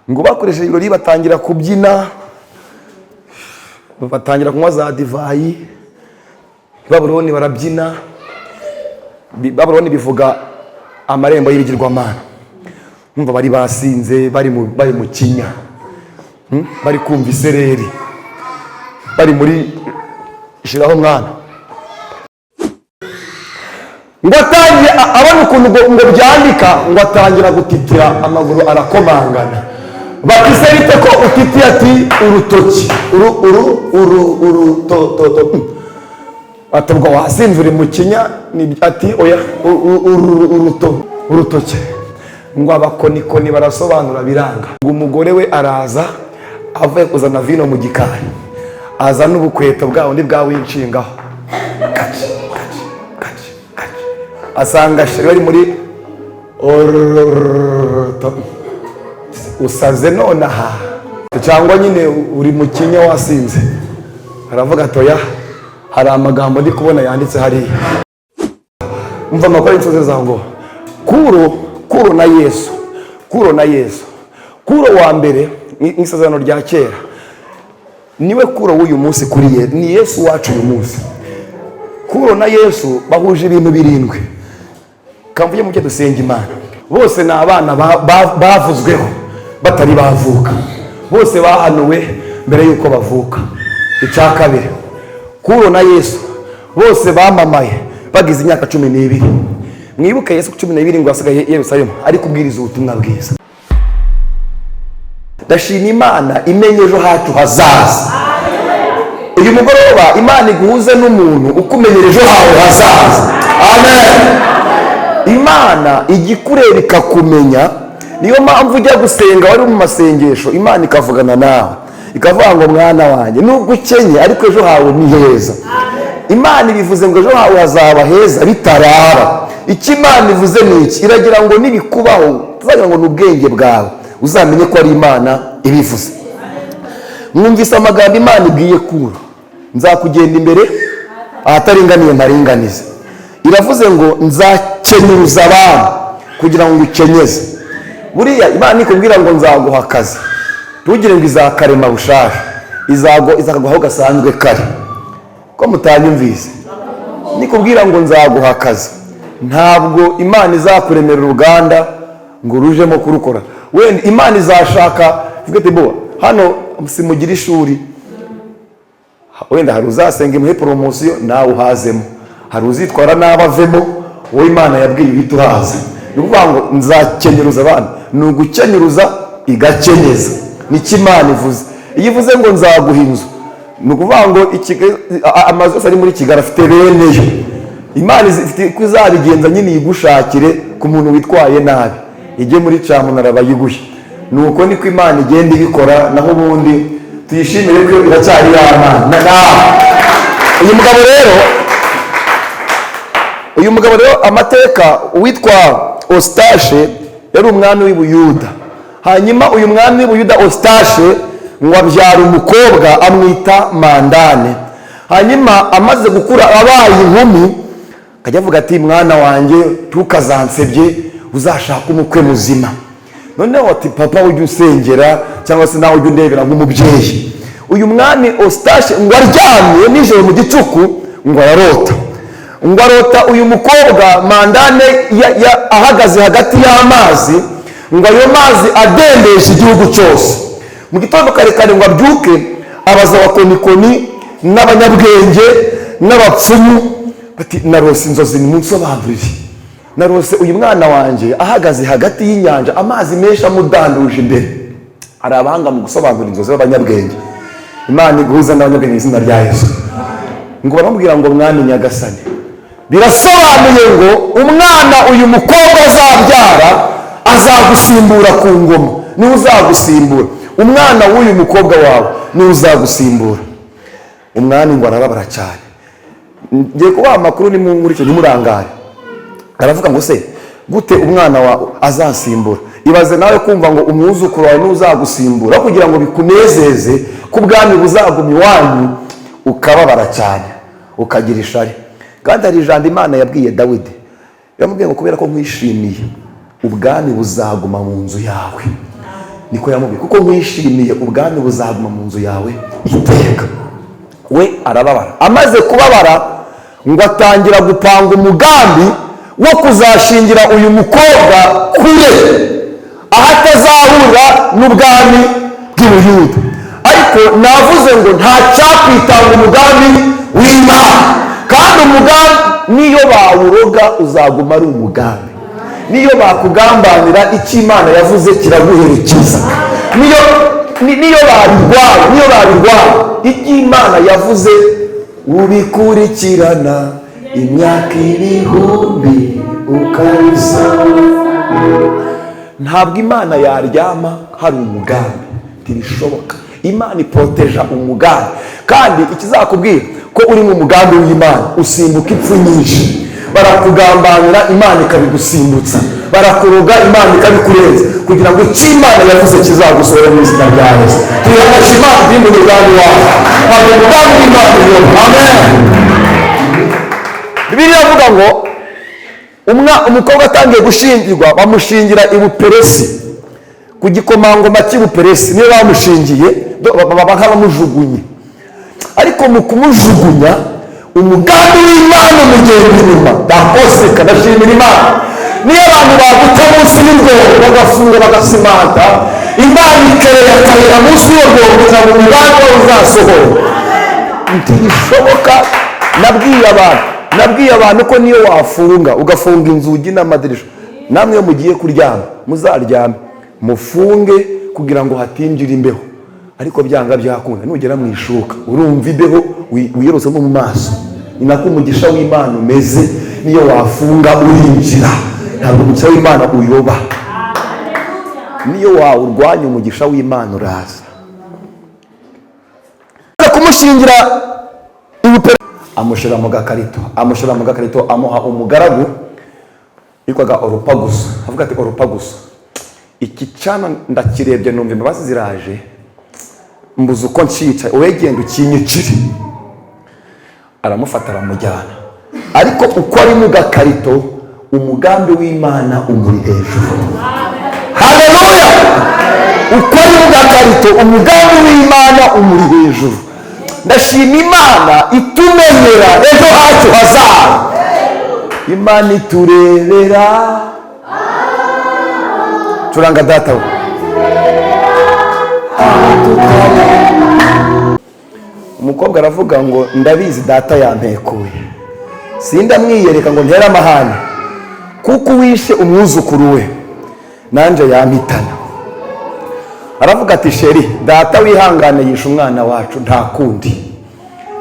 ngo bakoresheje ibirori batangira kubyina, batangira kunywa za divayi. Babuloni barabyina. Babuloni bivuga amarembo y'ibigirwamana. Numva bari basinze, bari mu kinya, bari kumva isereri, bari muri shiraho mwana. Ngo atangiye abona ukuntu ngo byandika, ngo atangira gutitira, amaguru arakomangana. Bakise bite ko utitiye ati urutoki atabwo wasinze uri mu kinya, ni ati oya urutoki. Ngo abakonikoni barasobanura biranga. Ngo umugore we araza avuye kuzana vino mu gikari, aza n'ubukweto bwawo ndi bwa winshingaho, asanga sheri bari muri usaze nonaha cyangwa nyine uri mu kinya wasinze. Aravuga atoya, hari amagambo ndi kubona yanditse hariya. Umva amakuru y'inzozi zawe ngo Kuro na Yesu. Kuro wa mbere n'isezerano rya kera niwe Kuro w'uyu munsi kuri ye, ni Yesu wacu uyu munsi. Kuro na Yesu bahuje ibintu 7. Kamvuye mu cyo dusenga Imana. Bose ni abana bavuzweho batari bavuka, bose bahanuwe mbere yuko bavuka. Icya kabiri, Kuro na Yesu bose bamamaye bagize imyaka 12. Mwibuke Yesu 12 ngo asigaye Yerusalemu ari kubwiriza ubutumwa bwiza. Ndashima Imana imenye ejo hacu hazaza. Uyu mugoroba Imana iguhuze n'umuntu ukumenyera ejo hawe hazaza. Amen. Imana igikureba ikakumenya, niyo mpamvu ujya gusenga wari mu masengesho Imana ikavugana nawe ikavuga ngo mwana wanjye nubwo ukenye ariko ejo hawe ni heza. Imana ibivuze ngo ejo hawe hazaba heza bitaraba. Icyo Imana ivuze ni iki? Iragira ngo nibikubaho tuzagira ngo n'ubwenge bwawe uzamenye ko ari Imana ibivuze. Mwumvise amagambo Imana ibwiye Kuro, nzakugenda imbere ahataringaniye ntaringanize. Iravuze ngo nzakenyuruza abantu kugira ngo ukenyeze. Buriya Imana ikubwira ngo nzaguha akazi, tugire ngo izakarema bushasha, izaguha gasanzwe kare. Ko mutanyumvise, nikubwira ngo nzaguha akazi, ntabwo Imana izakuremera uruganda ngo rujemo kurukora. Wenda Imana izashaka vuga bo hano simugira ishuri, wenda hari uzasenga imuhe promotion nawe uhazemo, hari uzitwara n'abavemo, wowe Imana yabwiye uhita uhaza. Ni ukuvuga ngo nzakenyuruza abantu, ni ugukenyuruza igakenyeza. Niki Imana ivuze. Iyo ivuze ngo nzaguha inzu, ni ukuvuga ngo amazu yose ari muri Kigali afite beneyo. Imana ifite izabigenza nyine yigushakire ku muntu witwaye nabi, ijye muri cyamunara bayiguhe. Nuko niko Imana igenda ibikora, naho ubundi tuyishimire ko iracyari y'Imana. Uyu mugabo rero amateka witwa Eustache yari umwami w'Ibuyuda. Hanyuma uyu mwami w'Ibuyuda Eustache ngo abyara umukobwa amwita Mandane. Hanyuma amaze gukura abaye inkumi, akajya avuga ati mwana wanjye tukazansebye, uzashaka umukwe muzima. Noneho ati papa ujye usengera cyangwa se nawe ujye undebera nk'umubyeyi. Uyu mwami Eustache ngo aryamye nijoro mu gicuku ngo ararota. Ngo arota uyu mukobwa Mandane ahagaze hagati y'amazi, ngo ayo mazi adendesha igihugu cyose. Mu gitondo kare ngo abyuke abaza abakonikoni n'abanyabwenge n'abapfumu bati narose inzozi nimunsobanurire. Narose uyu mwana wanjye ahagaze hagati y'inyanja, amazi menshi amudanduje imbere. Ari abahanga mu gusobanura inzozi b'abanyabwenge. Imana iguhuza n'abanyabwenge izina rya Yesu. Ngo baramubwira ngo mwami nyagasani, birasobanuye ngo umwana uyu mukobwa azabyara azagusimbura ku ngoma. Niwe uzagusimbura. Umwana w'uyu mukobwa wawe niwe uzagusimbura. Umwami ngo arababara cyane. Ngiye kubaha amakuru ni muri cyo nimurangare. Aravuga ngo se gute umwana wawe azasimbura? Ibaze nawe kumva ngo umwuzukuru wawe n'uzagusimbura kugira ngo bikunezeze ku bwami buzaguma iwanyu, ukababara cyane ukagira ishari. Kandi hari ijambo Imana yabwiye Dawidi, yamubwiye ngo kubera ko nkwishimiye ubwami buzaguma mu nzu yawe. niko yamubwiye, kuko mwishimiye ubwami buzaguma mu nzu yawe iteka. We arababara, amaze kubabara ngo atangira gupanga umugambi wo kuzashingira uyu mukobwa kure, aho atazahurira n'ubwami bw'Ubuyuda. Ariko navuze ngo nta cyakwitanga umugambi w'Imana, kandi umugambi niyo bawuroga uzaguma ari umugambi, niyo bakugambanira icyo Imana yavuze kiraguherekeza, niyo babirwara icyo Imana yavuze ubikurikirana imyaka ibihumbi ukabisohoza. Ntabwo Imana yaryama hari umugambi, ntibishoboka. Imana iproteja umugambi, kandi ikizakubwira ko uri mu mugambi w'Imana usimbuka impfu nyinshi. Barakugambanira, Imana ikabigusimbutsa, barakuroga, Imana ikabikurenza, kugira ngo icyo Imana yavuze kizagusohora mu izina rya Yesu. Tuyafashe Imana iri mu mugambi wawe, ntabwo umugambi w'Imana uriho. Amen. Bibiliya ivuga ngo umukobwa atangiye gushingirwa bamushingira i Buperesi, ku gikomangoma cy'i Buperesi niyo bamushingiye, bakabamujugunye. Ariko mu kumujugunya umugambi w'Imana umugenda inyuma, ndakose kadashimira Imana. Niyo abantu baguta munsi y'urwobo bagafunga bagasimanta, Imana ikerera akarera munsi y'urwobo kugira ngo umugambi wawe uzasohore. Ntibishoboka. Nabwiye abantu ko niyo wafunga ugafunga inzugi n'amadirisha, namwe iyo mugiye kuryama muzaryame mufunge kugira ngo hatinjira imbeho. Ariko byanga byakunda nugera mu ishuka urumva imbeho wiyerose mu maso. Ni nako umugisha w'Imana umeze, niyo wafunga urinjira, ntabwo umugisha w'Imana uyoba. Niyo wawurwanya umugisha w'Imana uraza. Kumushingira amushyira mu gakarito, amuha umugaragu yitwaga Orupagusa. Avuga ati, Orupagusa, iki cana ndakirebye numva imbabazi ziraje, mbuze uko ncica, wowe genda ukinyicire. Aramufata aramujyana, ariko uko ari mu gakarito umugambi w'Imana umuri hejuru. Haleluya! Uko ari mu gakarito umugambi w'Imana umuri hejuru. Ndashima Imana itumenyera ejo hacu hazaza. Imana iturebera. Turanga data we. Umukobwa aravuga ngo ndabizi data yampekuye, sindamwiyereka ngo ntere amahane, kuko wishe umwuzukuru we nanje yampitana. Aravuga ati, sheri data wihangane, yishe umwana wacu nta kundi.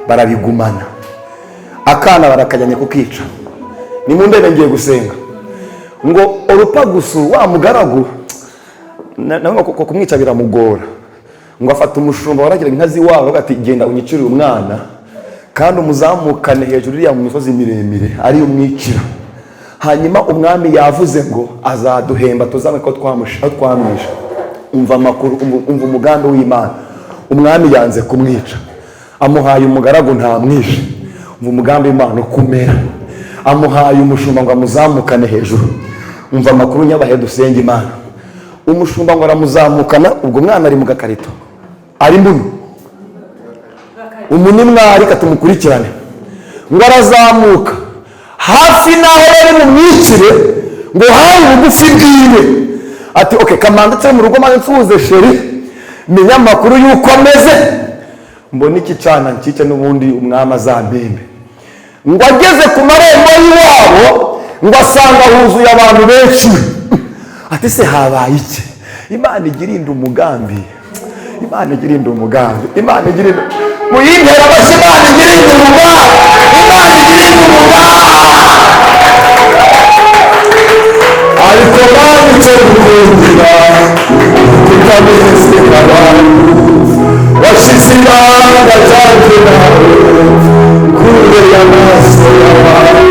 Barabigumana, akana barakajyanye kukica. Ni mu ndebe ngiye gusenga ngo Orupagusu wa mugaragu nawe kumwica biramugora, ngo afata umushumba waragira inka ziwabo, ati genda unyicire umwana kandi umuzamukane hejuru ya mu misozi miremire ari umwicira. Hanyuma umwami yavuze ngo azaduhemba tuzame ko twamwisha. Umva amakuru, umva umugambi w'Imana. Umwami yanze kumwica, amuhaye umugaragu ntamwishe. Umva umugambi w'Imana ukumera, amuhaye umushumba ngo amuzamukane hejuru. Umva amakuru nyabahe dusenga Imana. Umushumba ngo aramuzamukana, ubwo mwana ari mu gakarito, ari mbuno umunimwari katumukurikirane, ngo arazamuka hafi naho bari mu mwicire, ngo hari ubugufi bwiwe. Ati okay, kamanditse mu rugo maze nsuhuze sheri, menya amakuru yuko ameze, mbona iki cana nkice n'ubundi umwami azambembe. Ngo ageze ku marembo y'iwabo ngo asanga huzuye abantu benshi. Ati se habaye iki? Imana igirinda umugambi, Imana igirinda umugambi, Imana igirinda muyimpera bashye, Imana igirinda umugambi, Imana igirinda umugambi. Ariko banditse gukundira kutamezeka abantu, washize ibanga ryanjye nawe kure y'amaso y'abantu.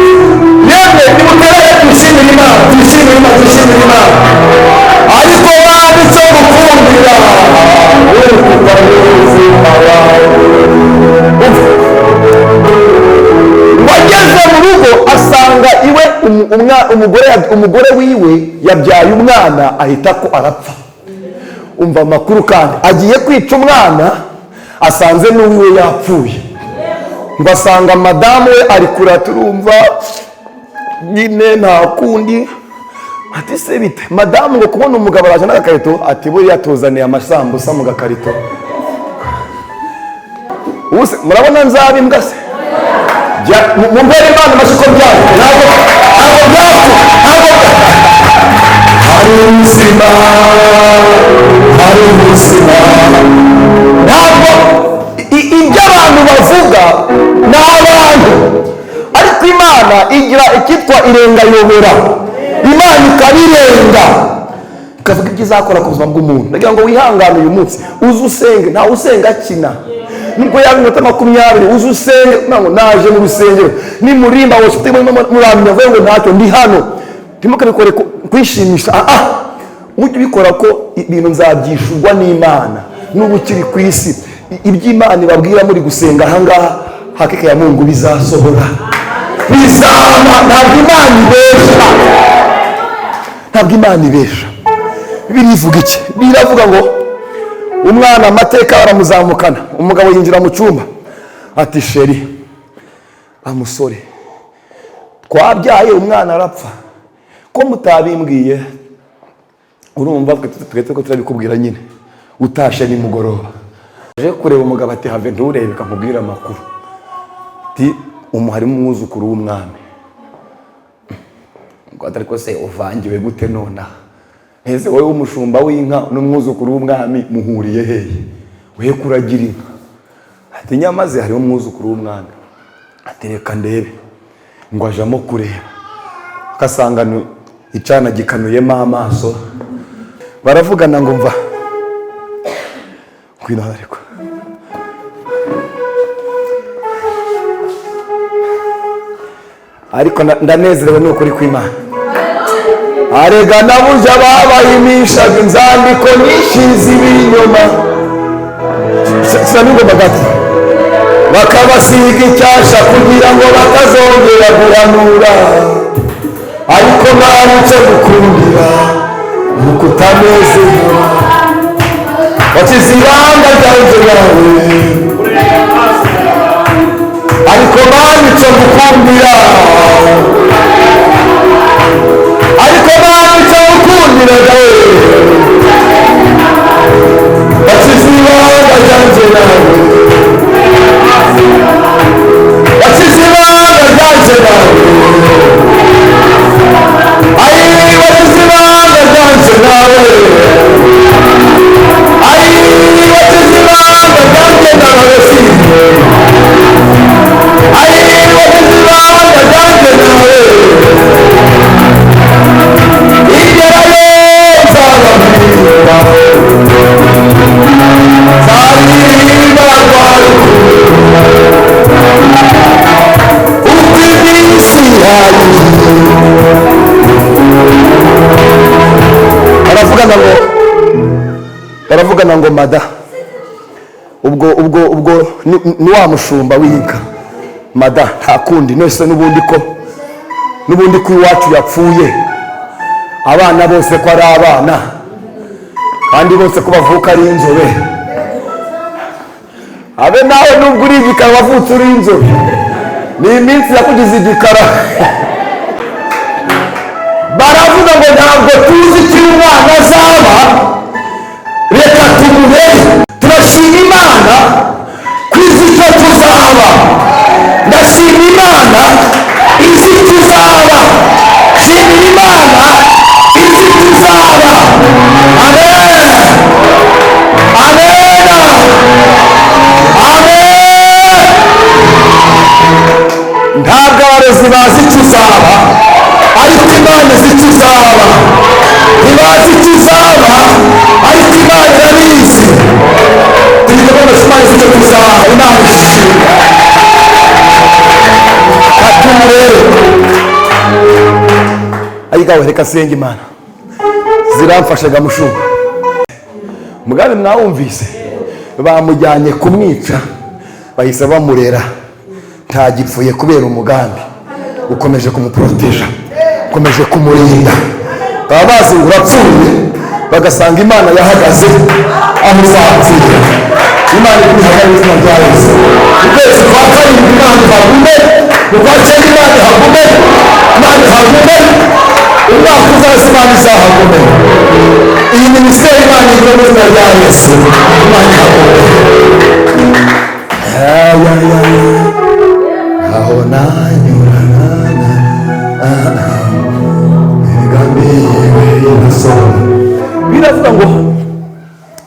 Yemwe nimuterere twishimire Imana, twishimire Imana, twishimire Imana. Ariko banditse gukundira kutamezeka abantu. Wageze mu rugo asanga iwe umugore wiwe yabyaye umwana, ahita ko arapfa. umva amakuru kandi agiye kwica umwana asanze n'uwiwe yapfuye, ngo asanga madamu we ari kurata, urumva nyine nta kundi. Ati se bite madamu, ngo kubona umugabo araje n'agakarito, ati buriya tuzaniye amasambusa mu gakarito. Ubuse murabona nzabimbwa se? Mumbere Imana amashiko byayo, ntabwo byapfu, hari ubuzima, ntabwo ibyo abantu bavuga ni abantu, ariko Imana igira icyitwa irengayobera. Imana ikabirenga ikavuga ibyo izakora ku buzima bw'umuntu. Ndagira ngo wihangane uyu munsi, uze usenge. Ntawe usenga akina, nubwo yaba iminota 20 uze usenge. Ntabwo naje mu rusengero nimurimba wose muramya ngo ntacyo ndi hano, ntimukabikore kwishimisha. ujye ubikora ko ibintu nzabyishurwa n'Imana n'ubu ukiri ku isi. Iby'Imana ibabwira muri gusenga ahangaha hakika ya Mungu bizasohora, bizaba. Ntabwo Imana ibesha. Bibiliya ivuga iki? Biravuga ngo umwana amateka baramuzamukana, umugabo yinjira mu cyumba ati sheri, amusore twabyaye umwana arapfa, ko mutabimbwiye? Urumva twete ko turabikubwira nyine utashe ni mugoroba. Aje kureba umugabo ati have nturebe kamubwira amakuru, ati harimo umwuzukuru w'umwami. Ngo atariko se uvangiwe gute nona? Ese wowe umushumba w'inka n'umwuzukuru w'umwami muhuriye hehe? Wehe kuragira inka? Ati nyamaze harimo umwuzukuru w'umwami. Ati reka ndebe. Ngo ajamo kureba, akasanga icana gikanuyemo amaso. Baravugana ngo mva kwino ariko ndanezerewe n'ukuri kw'Imana. Arega nabuja babahimishaga inzandiko nyinshi z'ibinyoma, saningoma gati bakabasiga icyasha kugira ngo batazongera guhanura, ariko mwarutse gukundira nuko utanezerewe. Wakize ibanga ryanjye nawe, ariko mwarutse gukundira, ariko mwarutse gukundira nawe. Wakize ibanga ryanjye nawe, wakize ibanga ryanjye nawe, wakize ibanga ryanjye nawe, wakize ibanga ryanjye nawe, wakize ibanga ryanjye nawe. Igerayo nzababwira, nzaririmba rwawe uko iminsi yayo. Baravugana ngo mada, ubwo ni wa mushumba w'inka. Mada nta kundi nese n'ubundi ko iwacu yapfuye, abana bose ko ari abana, kandi bose ko bavuka ari inzobe. Abe nawe nubwo uri igikara wavutse uri inzobe, ni iminsi yakugize igikara. Baravuga ngo ntabwo tuzi icyo umwana azaba, reka tumuhere. Turashima Imana kwizi icyo tuzaba. Ndashima Imana izi tuzaba. Shimira Imana izi tuzaba. Amen, amen, amen. Ntabwo abarezi bazi icyo uzaba, ariko Imana izi icyo uzaba. Ntibazi icyo uzaba, ariko Imana irabizi. Turi kubona Imana izi icyo tuzaba. Imana ishimwe. Katumurere ayigawe reka senge Imana ziramfashaga mushumba. Mugabe mwawumvise bamujyanye kumwica, bahise bamurera, ntagipfuye kubera umugambi ukomeje kumuproteja, ukomeje kumurinda. Baba bazi ngo urapfuye, bagasanga Imana yahagaze aho uzapfira. Imana ikuzana n'izina rya Yesu. Ukwezi kwa karindwi Imana ihagume, ukwa cyenda Imana ihagume, Imana ihagume, umwaka uzaza Imana izahagume. Iyi minisiteri Imana ihagume mu izina rya Yesu. Imana ihagume. Aho nanyurana ibigambiriwe inasohora. Biravuga ngo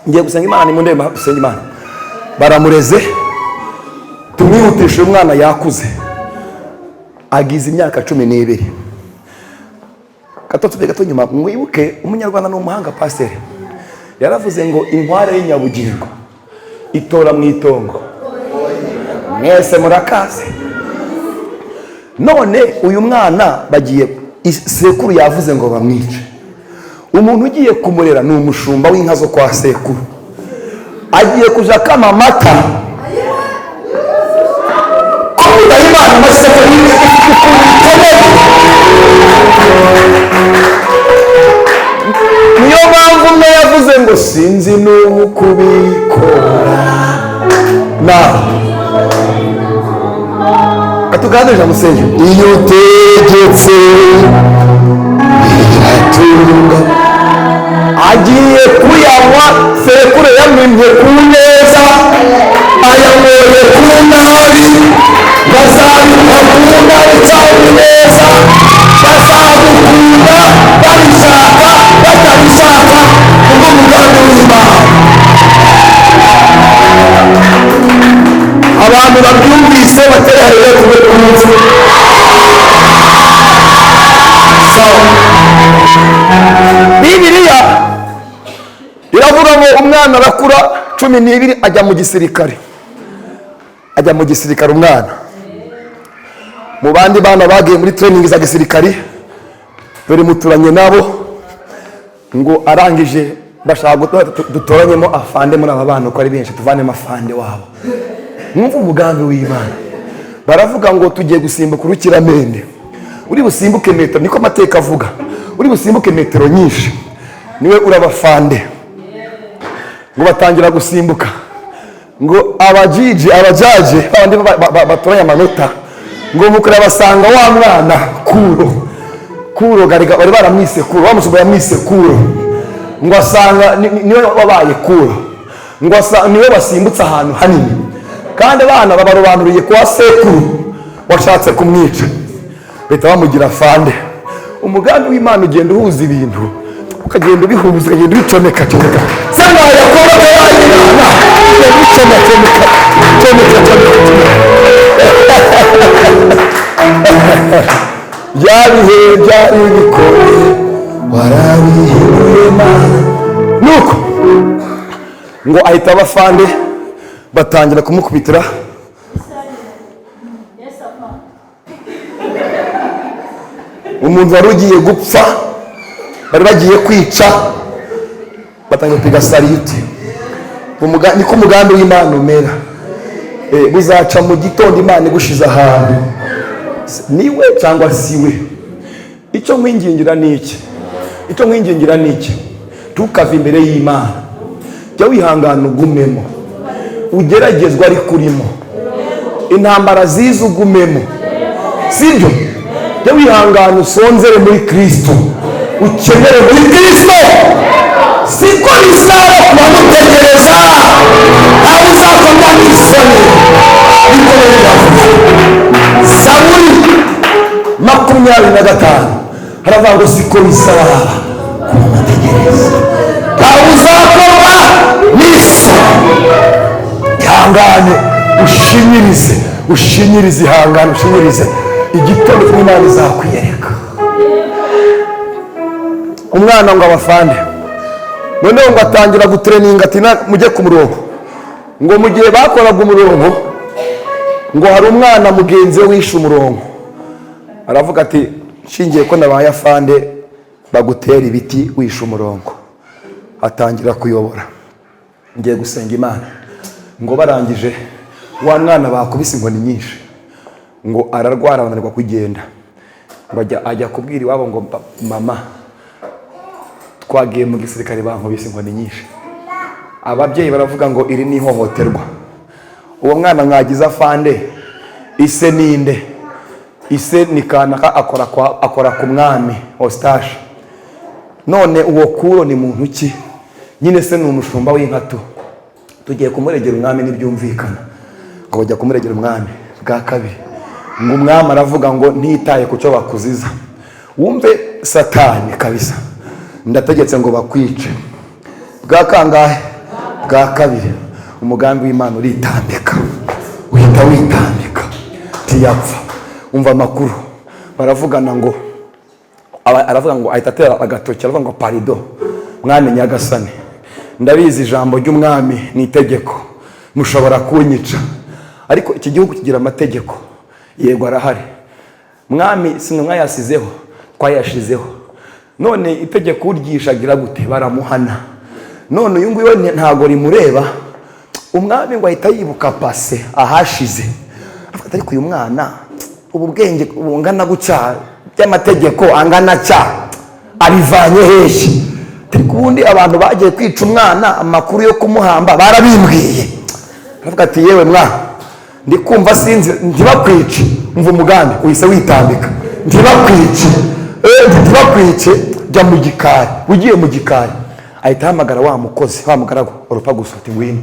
ngiye gusenga Imana, ni mu ndembe gusenga Imana. Baramureze, tumwihutishe umwana yakuze, agize imyaka 12. Gato nyuma mwibuke umunyarwanda n'umuhanga pasiteri yaravuze ngo inkware y'inyabugingo itora mu itongo. Mwese murakaze. None uyu mwana bagiye, sekuru yavuze ngo bamwice. Umuntu ugiye kumurera ni umushumba w'inka zo kwa sekuru, agiye kuja kama amata. Kuvuga Imana amaseko niyo mpamvu umwe yavuze ngo sinzi n'ukubikora. Atuganirije musenge. Iyo utegetse biratunga. Agiye kuyanywa, sekuru yamwimye ku neza, ayanyoye ku nabi. Bazabikwa ku nabi cyangwa neza, bazagukunda babishaka batabishaka, ubwo mugambi w'Imana. Abantu babyumvise bateraniye kube ku munsi. Bibiliya iravuga ngo umwana arakura 12 ajya mu gisirikare. Ajya mu gisirikare umwana. Mu bandi bana bagiye muri training za gisirikare, dore muturanye nabo ngo arangije bashaka dutoranyemo afande muri aba bana uko ari benshi, tuvanemo afande wabo. Mwumva umugambi w'Imana. Baravuga ngo tugiye gusimbuka urukiramende. Uri busimbuke metero, niko amateka avuga. Uri busimbuke metero nyinshi, niwe urabafande. Ngo batangira gusimbuka, ngo abajaji bandi batoranya amanota, ngo mukora basanga wa mwana kuro bari baramwise kuro, bamusubira yamwise kuro, ngo asanga niwe wabaye kuro, ngo niwe basimbutse ahantu hanini, kandi abana babarobanuriye kwa sekuru washatse kumwica, leta bamugira fande. Umugambi w'Imana ugenda uhuza ibintu, ukagenda ubihuza, ukagenda ubicomeka sanga yakora bayina ubicomeka yabihe byari bikomeye warabihinuye Mana. Nuko ngo ahita abafande batangira kumukubitira. Umuntu wari ugiye gupfa, bari bagiye kwica, batangira kwiga salute. Niko umugambi w'Imana umera. Buzaca mu gitondo Imana igushize ahantu, niwe cyangwa siwe. Icyo nkwingingira ni iki? Tukava imbere y'Imana. Jya wihangana ugumemo, ugeragezwa ari kurimo, intambara ziza ugumemo, sibyo? Jya wihangana usonzere muri Kristo, ukenere muri Kristo. Siko bizaba kubamutegereza, aho uzakomwa n'isoni. Zaburi 25 haravuga ngo siko bizaba kubamutegereza, aho uzakomwa n'isoni. Ihangane ushinyirize, ihangane ushinyirize. Igitondo cy'Imana izakwiyereka. Umwana ngo abafande, noneho ngo atangira gutraininga ati mujye ku murongo. Ngo mu gihe bakoraga umurongo, ngo hari umwana mugenzi we wishe umurongo. Aravuga ati nshingiye ko nabaye afande bagutera ibiti wishe umurongo. Atangira kuyobora. Ngiye gusenga Imana. Ngo barangije wa mwana bakubise inkoni nyinshi, ngo ararwara bananirwa kugenda. Ngo ajya kubwira iwabo ngo mama twagiye mu gisirikare bankubise inkoni nyinshi, ababyeyi baravuga ngo iri ni ihohoterwa. Uwo mwana mwagize afande, ise ninde? Ise ni Kanaka, akora ku mwami Eustache. None uwo Kuro ni muntu ki? Nyine se ni umushumba w'inkatu. Tugiye kumuregera umwami n'ibyumvikana, ngo bajya kumuregera umwami bwa kabiri, ngo umwami aravuga ngo ntitaye ku cyo bakuziza. Wumve Satani kabisa, ndategetse ngo bakwice. Bwa kangahe? Bwa kabiri. Umugambi w'Imana uritambika, uhita witambika tiyapfa. Umva amakuru baravugana ngo aravuga ngo ahita atera agatoki, aravuga ngo parido mwami Nyagasani, ndabizi ijambo ry'umwami ni itegeko, mushobora kunyica, ariko iki gihugu kigira amategeko. Yego arahari mwami, sinwe mwayasizeho, twayashizeho. None itegeko uryishagira gute? Baramuhana. None uyu nguyu ntago rimureba. Umwami ngo ahita yibuka pase ahashize, avuga ariko uyu mwana ubu bwenge bungana guca by'amategeko angana cya arivanye hehe? Ubundi abantu bagiye kwica umwana, amakuru yo kumuhamba barabimbwiye. Aravuga ati yewe mwana, ndi kumva sinzi, ntibakwice. Umva umugambi uhise witambika, ntibakwice, ntibakwice, jya mu gikari. Ugiye mu gikari ahita ahamagara wa mukozi, wa mugaragu urupagusa, ati ngwino,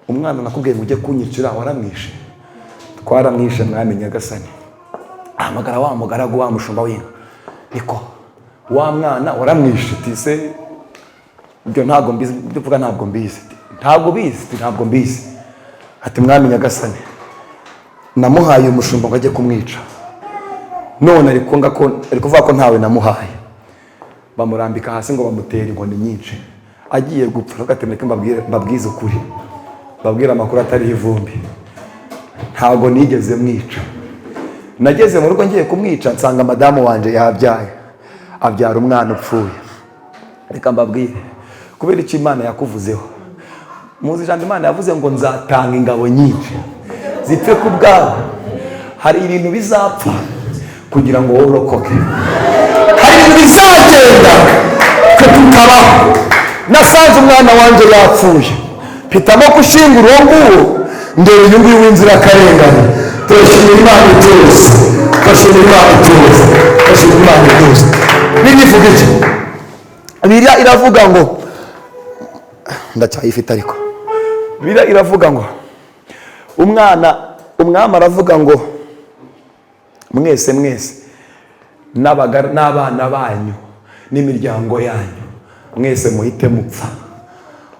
umwana nakubwiye ngo ujye kunyicira waramwishe. Twaramwishe mwami Nyagasani. Ahamagara wa mugaragu, wa mushumba w'inka, niko wa mwana waramwishe. Tise ibyo ntabwo mbizi, ibyo uvuga ntabwo mbizi. Ntabwo bizi, ntabwo mbizi. Ati mwami Nyagasani, namuhaye umushumba ngo ajye kumwica, none ari kuvuga ko ntawe namuhaye. Bamurambika hasi ngo bamutera inkoni nyinshi, agiye gupfa. Agatemeka mbabwize ukuri, babwira amakuru atari ivumbi. Ntabwo nigeze mwica. Nageze mu rugo ngiye kumwica, nsanga madamu wanje yabyaye, abyara umwana upfuye. Reka mbabwire kubera icyo Imana yakuvuzeho. Muzi ijambo Imana yavuze ngo nzatanga ingabo nyinshi zipfe ku bwawe. Hari ibintu bizapfa kugira ngo wowe urokoke, hari ibintu bizagenda twe tutabaho. Nasanze umwana wanje yapfuye, mpitamo gushingura uwo nguwo, ndeba uyu nguyu w'inzirakarengane. Turashimira Imana itose, turashimira Imana itose, turashimira Imana itose. Bivuga iki? Bibiliya iravuga ngo, ndacyayifite ariko Bibiliya iravuga ngo umwami aravuga ngo mwese n'abana banyu n'imiryango yanyu mwese muhite mupfa,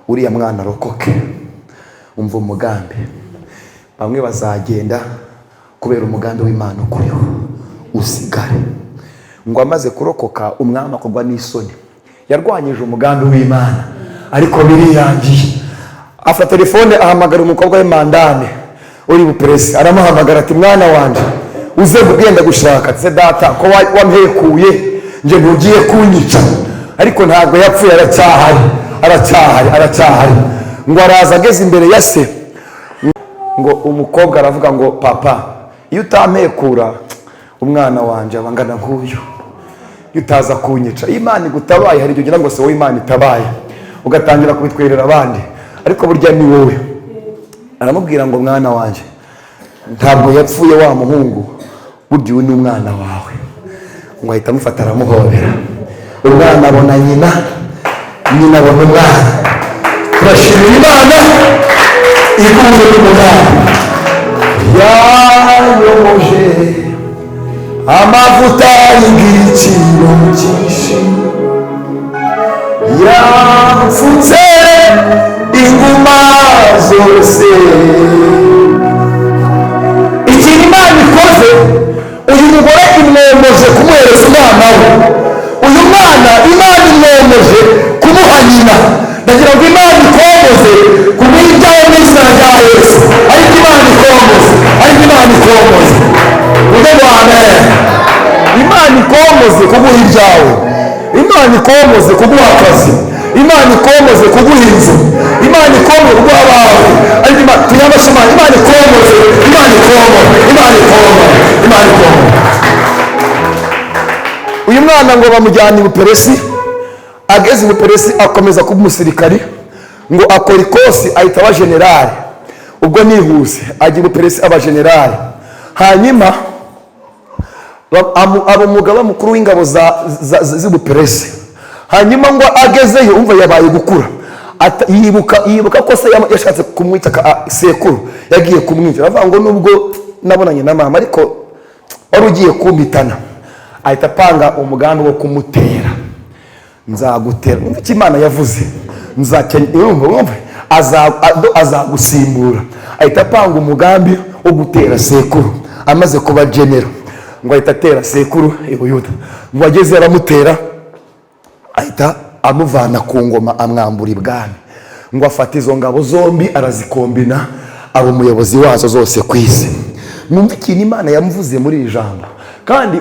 uriya mwana arokoke. Umva umugambi, bamwe bazagenda kubera umugambi w'Imana ukuriho, usigare. Ngo amaze kurokoka, umwami akorwa n'isoni. Yarwanyije umugambi w'Imana ariko biriyangiye. Afata telefone ahamagara umukobwa we Mandane uri buperesi, aramuhamagara ati mwana wanje uze kugenda gushaka. Se data ko wamhekuye nje ntugiye kunyica, ariko ntabwo yapfuye, aracyahari. Ngo araza ageze imbere ya se, ngo umukobwa aravuga ngo papa, iyo utampekura umwana wanje abangana nk'uyu, iyo utaza kunyica. Imana igutabaye, hari igihe ugira ngo se wowe Imana itabaye, ugatangira kubitwerera abandi, ariko burya ni wowe. Aramubwira ngo mwana wanje ntabwo yapfuye wa muhungu, burya uyu ni umwana wawe. Ngo ahita amufata aramuhobera. Umwana abona nyina, nyina abona umwana. Turashimira Imana ikuye n'umugambi. Yanyomoje amavuta y'igiciro cyinshi, yapfutse inguma zose. Ikintu Imana ikoze, uyu mugore imwemeje kumuhereza umwana we. Uyu mwana Imana imwemeje kumuha nyina. Ndagira ngo Imana ikomoze kumuha ibyawe mu izina rya Yesu. Ariko Imana ikomoze, uvuge ngo amen. Imana ikomoze kuguha ibyawe, Imana ikomoze kuguha akazi, Imana ikomoze kuguha inzu, Imana ikomoze kuguha abawe. Ariko tuyabashima, Imana ikomoze. Uyu mwana ngo bamujyana i buperesi, ageze Buperesi akomeza kuba umusirikari, ngo akora ikosi ahita aba generali. Ubwo nihuse ajya Buperesi aba generali, hanyuma aba umugaba mukuru w'ingabo z'i Buperesi. Hanyuma ngo agezeyo umva yabaye gukura, yibuka ko se yashatse kumwica sekuru, yagiye kumwica. Aravuga ngo nubwo nabonanye na mama ariko wari ugiye kumpitana, ahita apanga umugambi wo kumutera. Nzagutera, umva icyo Imana yavuze, azagusimbura. Ahita apanga umugambi wo gutera sekuru amaze kuba genero. Ngo ahita atera sekuru i Buyuda. Ngo ageze aramutera, ahita amuvana ku ngoma amwambura ibwami. Ngo afata izo ngabo zombi arazikombina, aba umuyobozi wazo zose ku isi. Numva ikintu Imana yamuvuze muri iri jambo. Kandi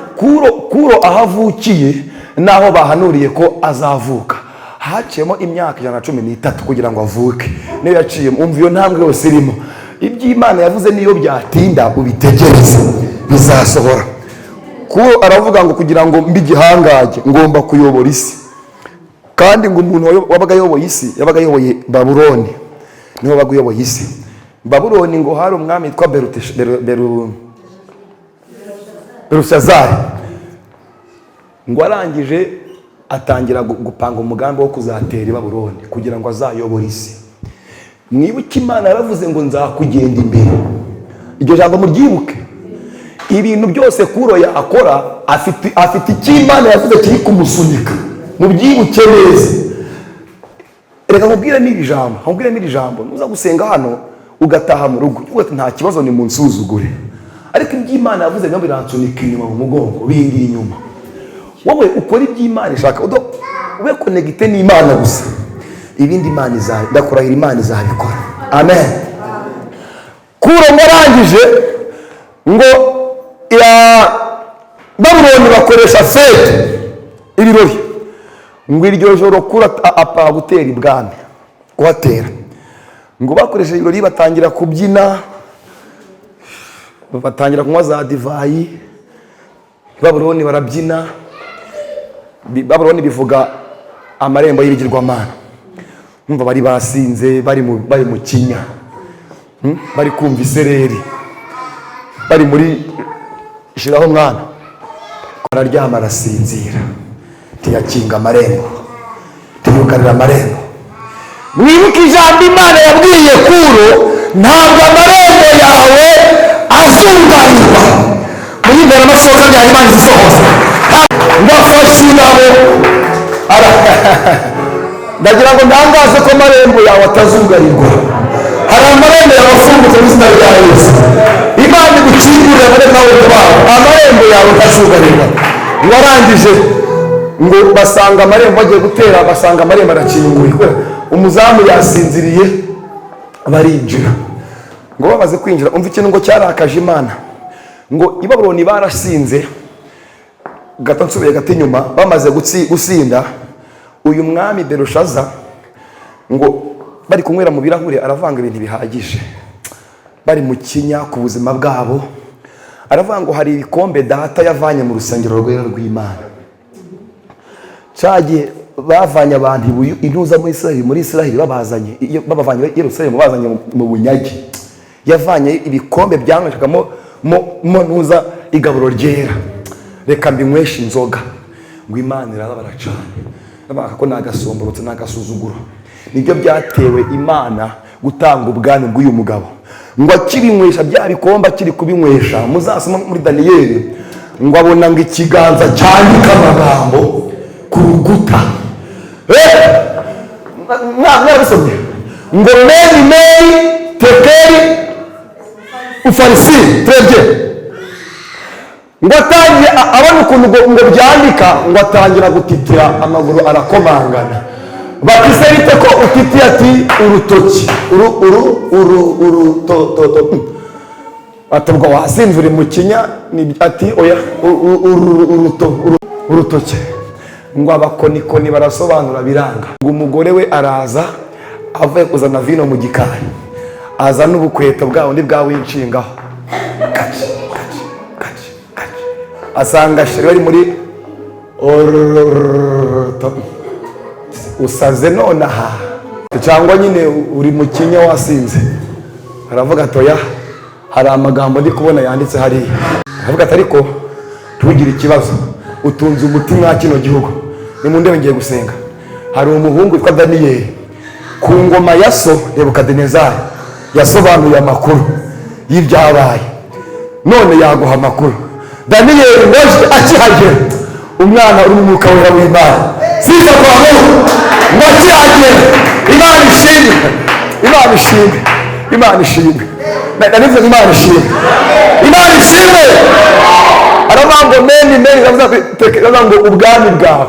Kuro ahavukiye naho bahanuriye ko azavuka, haciyemo imyaka 113 kugira ngo avuke. Niyo yaciyemo, umva iyo ntambwe yose irimo. Iby'Imana yavuze niyo byatinda ubitegereze bizasohora. Kuro aravuga ngo kugira ngo mbi gihangaje ngomba kuyobora isi. Kandi ngo umuntu wabaga yoboye isi yabaga yoboye Babuloni, niho wabaga yoboye isi. Babuloni ngo hari umwami witwa Belushazari. Ngo arangije atangira gupanga umugambi wo kuzatera i Babuloni kugira ngo azayobore isi. Mwibuke Imana yaravuze ngo nzakugenda imbere. Iryo jambo muryibuke. Ibintu byose Kuro yakora afite icyo Imana yavuze kiri kumusunika. Mubyibuke neza. Reka nkubwire n'iri jambo, nuza gusenga hano ugataha mu rugo uvuga nta kibazo ni mu nsuzugure, ariko iby'Imana yavuze ngo biransunika inyuma mu mugongo bingi inyuma. Wowe ukora iby'Imana ishaka, ube connecte n'Imana gusa, ibindi Imana ndakurahira Imana izabikora. Amen. Kuro mwarangije ngo Babuloni bakoresha fete ibirori. Ngo iryo joro Kuro apa gutera ibwami, kuhatera. Ngo bakoresha ibirori, batangira kubyina, batangira kunywa za divayi. Babuloni barabyina. Babuloni bivuga amarembo y'ibigirwamana. Numva bari basinze, bari mu kinya, bari kumva isereri, bari muri shiraho mwana. Araryama arasinzira, tiyakinga amarembo, tiyugarira amarembo. Mwibuke ijambo Imana yabwiye Kuro, ntabwo amarembo yawe azunganirwa. Muribera amasohoka bya Imana zisohoza. Ngafashe nabo ndagira ngo ndangaze ko amarembo yawe atazungarirwa. Hari amarembo yawe afungutse mu izina rya Yesu. Imana igukingurira amarembo yawe, amarembo yawe atazungarirwa. Warangije ngo basanga amarembo agiye gutera, basanga amarembo arakinguye. Umuzamu yasinziriye, barinjira. Ngo bamaze kwinjira, umva ikintu ngo cyarakaje Imana. Ngo i Babuloni barasinze, gato nsubiye gato inyuma, bamaze gusinda, uyu mwami Belushaza ngo bari kunywera mu birahure, aravanga ibintu bihagije, bari mu kinya ku buzima bwabo. Aravuga ngo hari ibikombe data yavanye mu rusengero rwera rw'Imana. Cyagiye bavanye abantu intuza muri Israeli babavanye Yerusalemu, bazanye mu bunyage. Yavanye ibikombe byanyweshagamo mo ntuza igaburo ryera, reka mbinywesha inzoga. Ngo Imana irababara cyane, abaka ko nagasomborotse nagasuzuguro. Nibyo byatewe Imana gutanga ubwami bw'uyu mugabo. Ngo akibinywesha bya bikomba kiri kubinywesha, muzasoma muri Daniyeli, ngo abona ngo ikiganza cyandika amagambo ku rukuta. Mwabisomye ngo meri tekeri ufarisi trebye. Ngo atangiye abona ukuntu ngo byandika, ngo atangira gutitira, amaguru arakomangana. Bakise bite ko utitiye ati urutoki atabwo wasinze uri mu kinya, ni ati oya urutoki. Ngo abakonikoni barasobanura biranga. Ngo umugore we araza avuye kuzana vino mu gikari, aza n'ubukweto bwa undi bwawinshingaho, kaci asanga sheri bari muri usaze nonaha cyangwa nyine uri mu kinya wasinze. Aravuga atoya, hari amagambo ndi kubona yanditse hariya. Aravuga ati ariko ntugire ikibazo, utunze umuti mwa kino gihugu. Ni mu ndebe ngiye gusenga. Hari umuhungu witwa Daniyeli ku ngoma ya so Nebukadinezari yasobanuye amakuru y'ibyabaye. None yaguha amakuru. Daniyeli ngoje akihagera, umwana uri mu mwuka wera w'Imana siza kwa Mungu ngo akihagera, Imana ishimwe, Imana ishimwe, Imana ishimwe. Ndanivuze Imana ishimwe, Imana ishimwe. Aravuga ngo meni aravuga ngo ubwami bwawe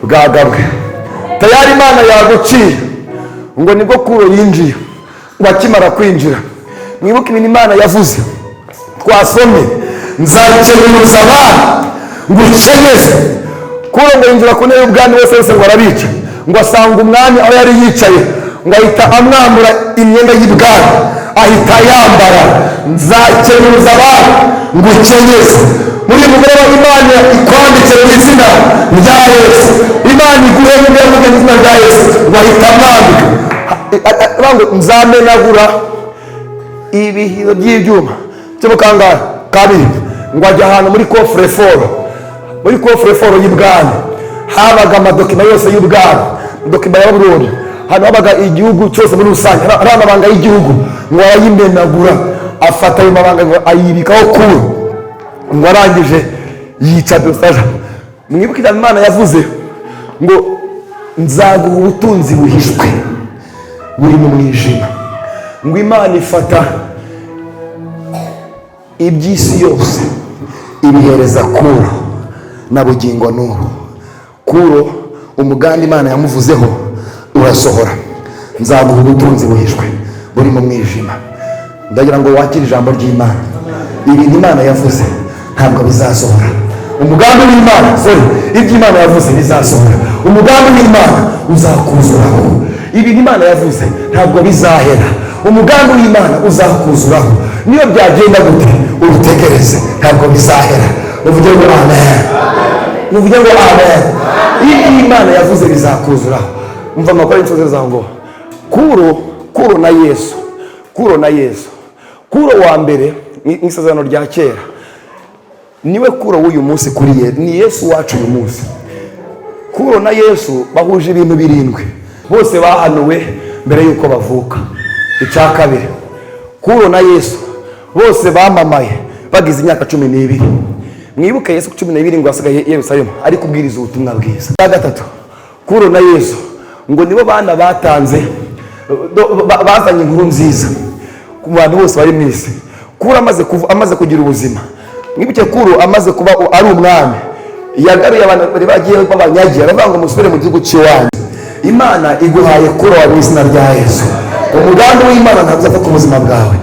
bwagabwe. Tayari Imana yaguciye ngo nibwo Kuro yinjiye. Wakimara kwinjira, mwibuke ibintu Imana yavuze twasomye, nzakemuza abana ngukenyeze. Kuro ngo yinjira ku ntebe y'ubwami wese ngo arabica, ngo asanga umwami aho yari yicaye, ngo ahita amwambura imyenda y'ibwami ahita yambara. Nzakemuza abana ngukenyeze. Muri mugore wa Imana ikwanditse mu izina rya Yesu, Imana iguhe mu izina rya Yesu, bahita mwambika. Nzamenagura ibihiro by'ibyuma cyo mukangara kabiri, ngo ajya ahantu muri kofure foro y'ibwami habaga amadokima yose y'ubwami, dokima ya Babuloni, hano habaga igihugu cyose muri rusange, hari amabanga y'igihugu, ngo arayimenagura afata ayo mabanga ngo ayibikaho Kuro, ngo arangije yica dosaja. Mwibuke cyane Imana yavuze ngo nzaguha ubutunzi buhishwe buri mu mwijima. Ngo Imana ifata iby'isi yose ibihereza Kuro na bugingo n'ubu. Kuro umugambi Imana yamuvuzeho urasohora. Nzaguha ubutunzi buhishwe buri mu mwijima. Ndagira ngo wakire ijambo ry'Imana. Ibintu Imana yavuze ntabwo bizasohora. Umugambi w'Imana, iby'Imana yavuze bizasohora. Umugambi w'Imana uzakuzuraho. Ibintu Imana yavuze ntabwo bizahera. Umugambi w'Imana uzakuzuraho. Niyo byagenda gute urutegereze, ntabwo bizahera. Uvuge ngo amen. Uvuge ngo amen. Ibyo Imana yavuze bizakuzuraho. Umva amakuru y'inzozi zawe ngo Kuro na Yesu. Kuro wa mbere n'isezerano rya kera niwe Kuro w'uyu munsi kuri ni Yesu wacu uyu munsi. Kuro na Yesu bahuje ibintu birindwi, bose bahanuwe mbere yuko bavuka. Icya kabiri, Kuro na Yesu bose bamamaye bagize imyaka 12. Mwibuke Yesu 12 ngo asigaye Yerusalemu ari kubwiriza ubutumwa bwiza. Icya gatatu, Kuro na Yesu ngo nibo bana batanze bazanye inkuru nziza ku bantu bose bari mu isi. Kuro amaze kugira ubuzima, mwibuke Kuro amaze kuba ari umwami, yagaruye abantu bari bagiye babanyagiye, aravuga ngo musubire mu gihugu cy'iwanyu. Imana iguhaye Kuro wa mu izina rya Yesu. Umugambi w'Imana ntabwo uzapfa ku buzima bwawe.